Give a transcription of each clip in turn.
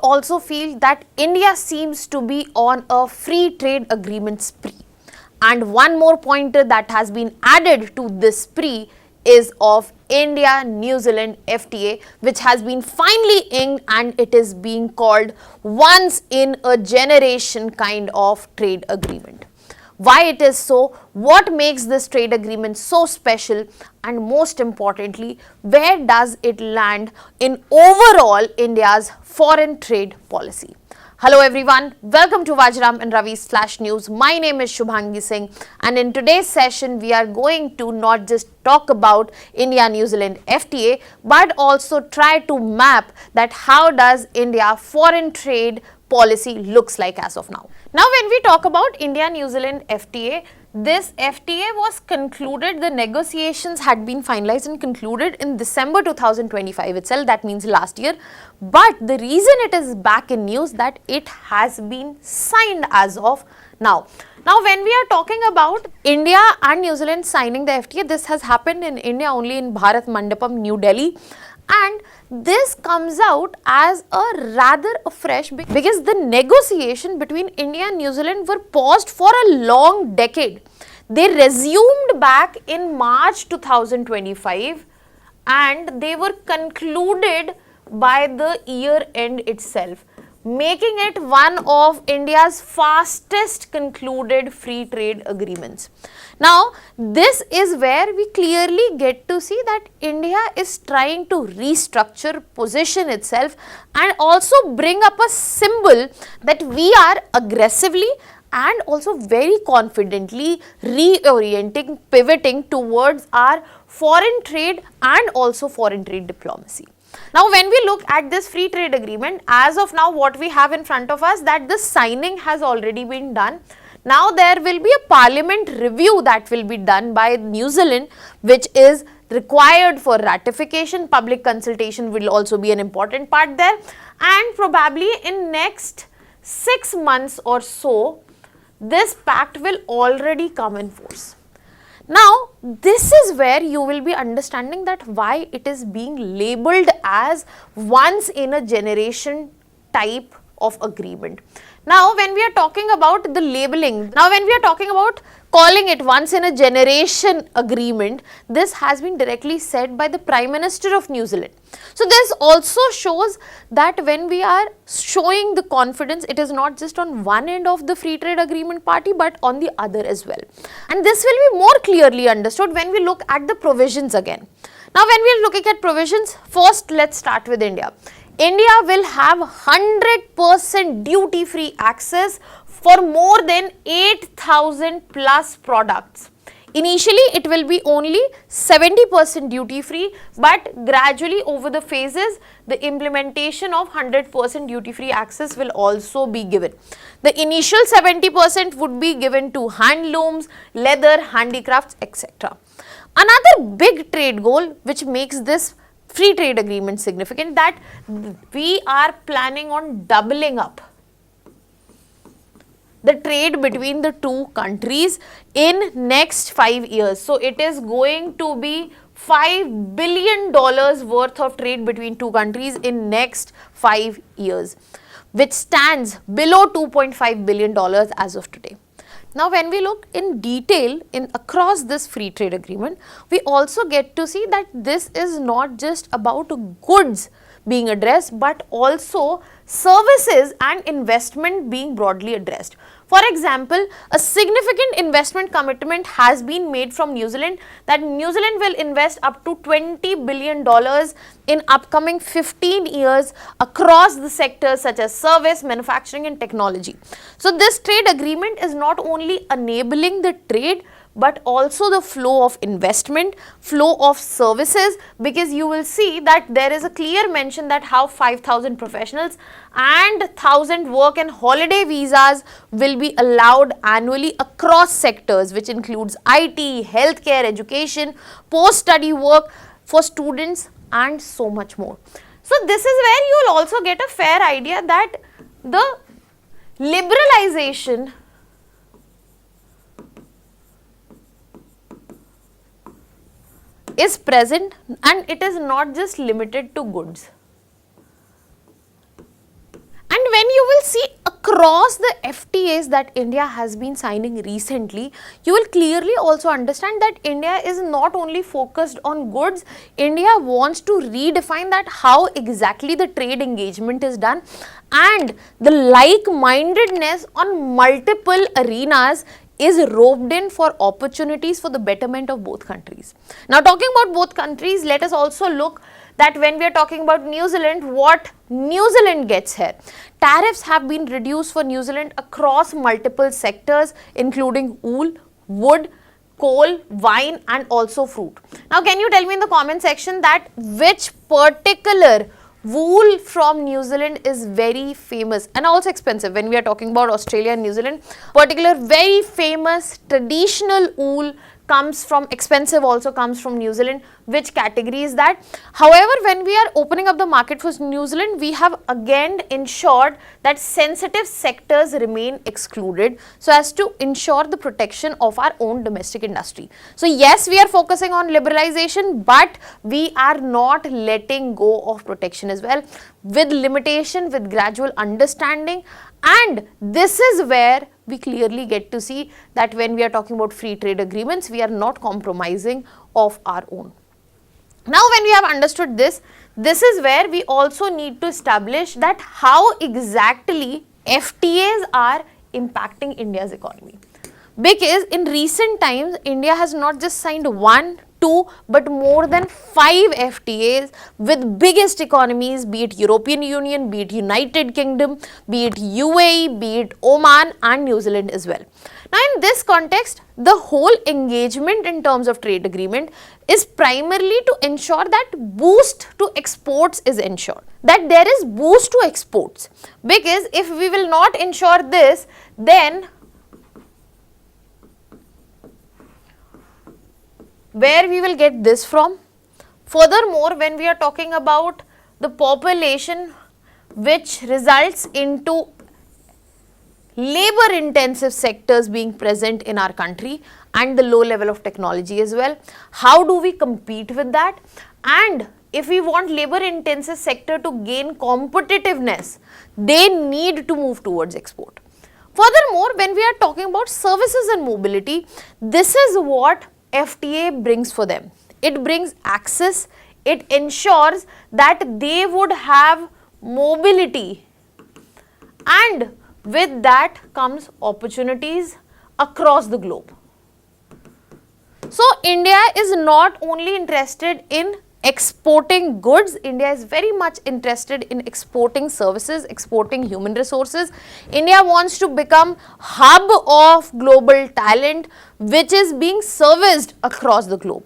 also feel that India seems to be on a free trade agreement spree. And one more pointer that has been added to this spree is of India-New Zealand FTA, which has been finally inked, and it is being called once in a generation kind of trade agreement. Why it is so, what makes this trade agreement so special, and most importantly, where does it land in overall India's foreign trade policy? Hello everyone, welcome to Vajiram and Ravi's Flash News. My name is Shubhangi Singh, and in today's session we are going to not just talk about India-New Zealand FTA but also try to map that how does India foreign trade policy looks like as of now. Now when we talk about India-New Zealand FTA, this FTA was concluded, the negotiations had been finalized and concluded in December 2025 itself, that means last year. But the reason it is back in news that it has been signed as of now. Now when we are talking about India and New Zealand signing the FTA, this has happened in India only in Bharat Mandapam, New Delhi. And this comes out as a rather fresh because the negotiation between India and New Zealand were paused for a long decade. They resumed back in March 2025 and they were concluded by the year end itself, making it one of India's fastest concluded free trade agreements. Now, this is where we clearly get to see that India is trying to restructure, position itself and also bring up a symbol that we are aggressively and also very confidently reorienting, pivoting towards our foreign trade and also foreign trade diplomacy. Now, when we look at this free trade agreement, as of now what we have in front of us, that the signing has already been done. Now, there will be a parliament review that will be done by New Zealand, which is required for ratification. Public consultation will also be an important part there, and probably in next 6 months or so, this pact will already come in force. Now, this is where you will be understanding that why it is being labeled as once in a generation type of agreement. Now, when we are talking about the labeling, now when we are talking about calling it once in a generation agreement, this has been directly said by the Prime Minister of New Zealand. So, this also shows that when we are showing the confidence, it is not just on one end of the free trade agreement party but on the other as well. And this will be more clearly understood when we look at the provisions again. Now, when we are looking at provisions, first let's start with India. India will have 100% duty-free access for more than 8,000 plus products. Initially, it will be only 70% duty-free, but gradually over the phases, the implementation of 100% duty-free access will also be given. The initial 70% would be given to handlooms, leather, handicrafts, etc. Another big trade goal which makes this free trade agreement significant, that we are planning on doubling up the trade between the two countries in next 5 years. So, it is going to be $5 billion worth of trade between two countries in next 5 years, which stands below $2.5 billion as of today. Now, when we look in detail across this free trade agreement, we also get to see that this is not just about goods being addressed, but also services and investment being broadly addressed. For example, a significant investment commitment has been made from New Zealand that New Zealand will invest up to $20 billion in upcoming 15 years across the sectors such as service, manufacturing and technology. So, this trade agreement is not only enabling the trade but also the flow of investment, flow of services, because you will see that there is a clear mention that how 5,000 professionals and 1,000 work and holiday visas will be allowed annually across sectors, which includes IT, healthcare, education, post-study work for students and so much more. So, this is where you will also get a fair idea that the liberalization is present, and it is not just limited to goods. see across the FTAs that India has been signing recently, you will clearly also understand that India is not only focused on goods, India wants to redefine that how exactly the trade engagement is done, and the like-mindedness on multiple arenas is roped in for opportunities for the betterment of both countries. Now, talking about both countries, let us also look that when we are talking about New Zealand, what New Zealand gets here. Tariffs have been reduced for New Zealand across multiple sectors, including wool, wood, coal, wine and also fruit. Now, can you tell me in the comment section that which particular wool from New Zealand is very famous and also expensive? When we are talking about Australia and New Zealand, particular very famous traditional wool comes from, expensive also comes from New Zealand. Which category is that? However, when we are opening up the market for New Zealand, we have again ensured that sensitive sectors remain excluded so as to ensure the protection of our own domestic industry. So yes, we are focusing on liberalization, but we are not letting go of protection as well, with limitation, with gradual understanding. And this is where we clearly get to see that when we are talking about free trade agreements, we are not compromising of our own. Now, when we have understood this, this is where we also need to establish that how exactly FTAs are impacting India's economy. Because in recent times, India has not just signed 1, 2, but more than 5 FTAs with biggest economies, be it European Union, be it United Kingdom, be it UAE, be it Oman and New Zealand as well. Now, in this context, the whole engagement in terms of trade agreement is primarily to ensure that boost to exports is ensured, that there is boost to exports, because if we will not ensure this, then where we will get this from? Furthermore, when we are talking about the population which results into labor intensive sectors being present in our country and the low level of technology as well, how do we compete with that? And if we want labor intensive sector to gain competitiveness, they need to move towards export. Furthermore, when we are talking about services and mobility, this is what FTA brings for them. It brings access, it ensures that they would have mobility, and with that comes opportunities across the globe. So, India is not only interested in exporting goods, India is very much interested in exporting services, exporting human resources. India wants to become hub of global talent which is being serviced across the globe.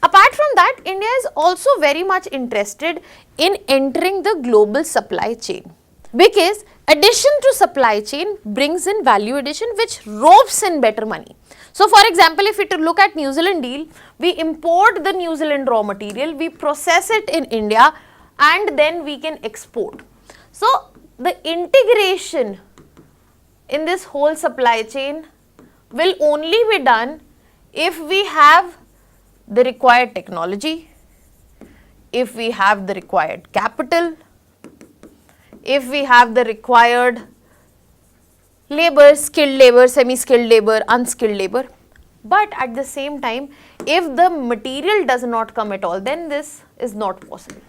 Apart from that, India is also very much interested in entering the global supply chain, because addition to supply chain brings in value addition which ropes in better money. So, for example, if we look at New Zealand deal, we import the New Zealand raw material, we process it in India and then we can export. So, the integration in this whole supply chain will only be done if we have the required technology, if we have the required capital, if we have the required labor, skilled labor, semi-skilled labor, unskilled labor. But at the same time, if the material does not come at all, then this is not possible.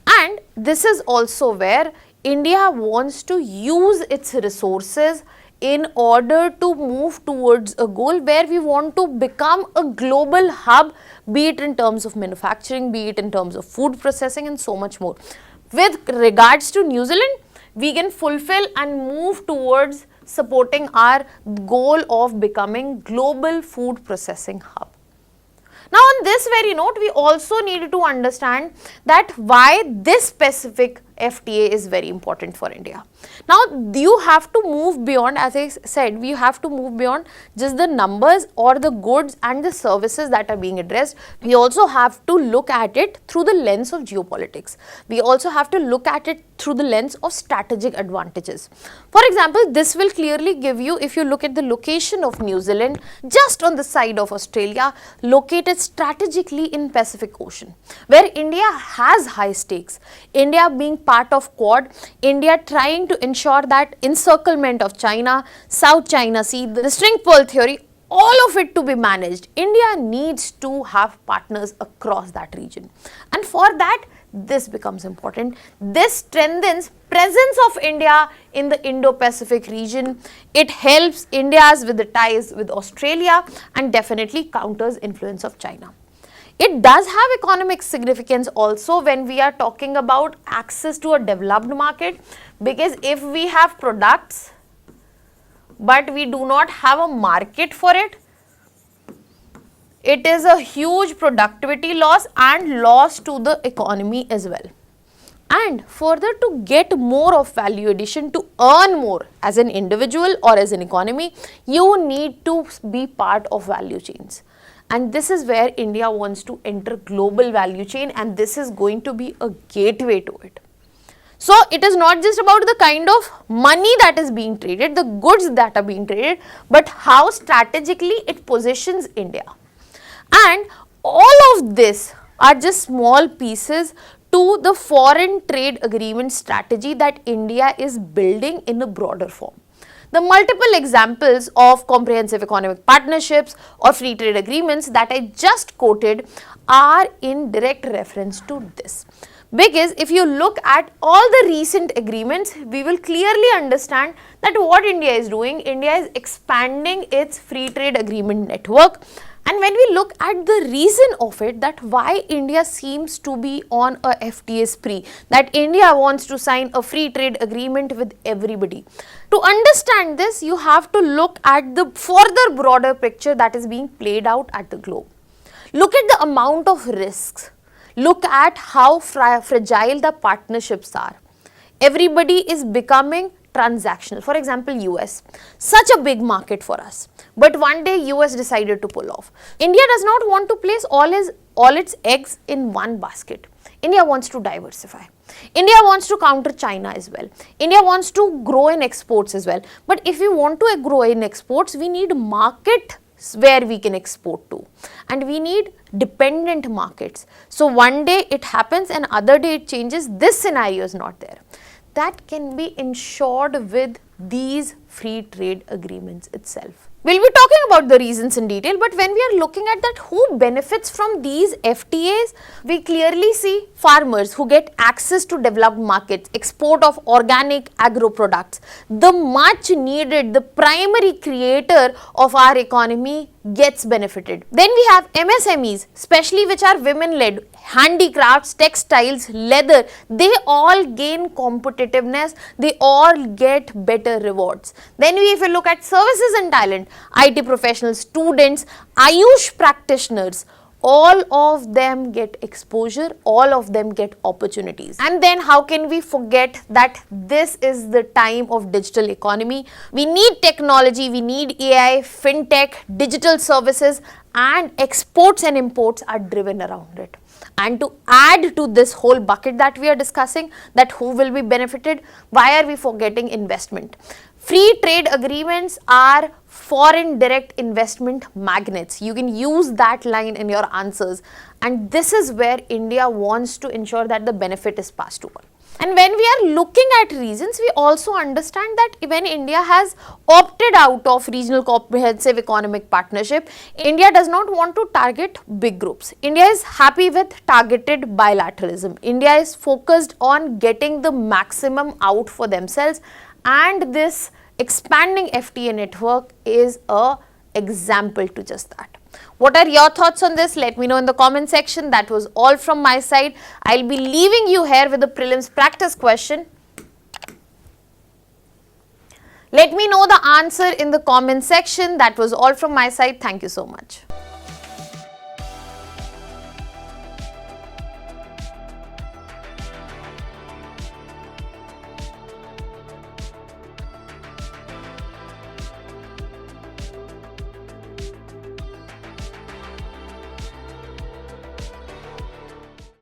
And this is also where India wants to use its resources in order to move towards a goal where we want to become a global hub, be it in terms of manufacturing, be it in terms of food processing and so much more. With regards to New Zealand, we can fulfill and move towards supporting our goal of becoming global food processing hub. Now, on this very note, we also need to understand that why this specific FTA is very important for India. Now, you have to move beyond, as I said, we have to move beyond just the numbers or the goods and the services that are being addressed. We also have to look at it through the lens of geopolitics. We also have to look at it through the lens of strategic advantages. For example, this will clearly give you, if you look at the location of New Zealand, just on the side of Australia, located strategically in Pacific Ocean, where India has high stakes. India being part of Quad, India trying to ensure that encirclement of China, South China Sea, the string pearl theory, all of it to be managed. India needs to have partners across that region, and for that this becomes important. This strengthens presence of India in the Indo-Pacific region. It helps India's with the ties with Australia and definitely counters influence of China. It does have economic significance also when we are talking about access to a developed market, because if we have products but we do not have a market for it, it is a huge productivity loss and loss to the economy as well. And further, to get more of value addition, to earn more as an individual or as an economy, you need to be part of value chains. And this is where India wants to enter global value chain, and this is going to be a gateway to it. So it is not just about the kind of money that is being traded, the goods that are being traded, but how strategically it positions India. And all of this are just small pieces to the foreign trade agreement strategy that India is building in a broader form. The multiple examples of comprehensive economic partnerships or free trade agreements that I just quoted are in direct reference to this. Because if you look at all the recent agreements, we will clearly understand that what India is doing, India is expanding its free trade agreement network. And when we look at the reason of it, that why India seems to be on a FTA spree, that India wants to sign a free trade agreement with everybody. To understand this, you have to look at the further broader picture that is being played out at the globe. Look at the amount of risks. Look at how fragile the partnerships are. Everybody is becoming transactional. For example, US, such a big market for us, but one day US decided to pull off. India does not want to place all its eggs in one basket. India wants to diversify. India wants to counter China as well. India wants to grow in exports as well. But if we want to grow in exports, we need market where we can export to, and we need dependent markets. So one day it happens and other day it changes. This scenario is not there. That can be ensured with these free trade agreements itself. We'll be talking about the reasons in detail, but when we are looking at that, who benefits from these FTAs, we clearly see farmers who get access to developed markets, export of organic agro products, the much needed, the primary creator of our economy gets benefited. Then we have MSMEs, especially which are women led, handicrafts, textiles, leather, they all gain competitiveness, they all get better rewards. Then if you look at services and talent, IT professionals, students, Ayush practitioners, all of them get exposure, all of them get opportunities. And then how can we forget that this is the time of digital economy? We need technology, we need AI, fintech, digital services, and exports and imports are driven around it. And to add to this whole bucket that we are discussing, that who will be benefited, why are we forgetting investment? Free trade agreements are foreign direct investment magnets. You can use that line in your answers, and this is where India wants to ensure that the benefit is passed to all. And when we are looking at reasons, we also understand that when India has opted out of regional comprehensive economic partnership, India does not want to target big groups. India is happy with targeted bilateralism. India is focused on getting the maximum out for themselves, and this expanding FTA network is an example to just that. What are your thoughts on this? Let me know in the comment section. That was all from my side. I'll be leaving you here with a prelims practice question. Let me know the answer in the comment section. That was all from my side. Thank you so much.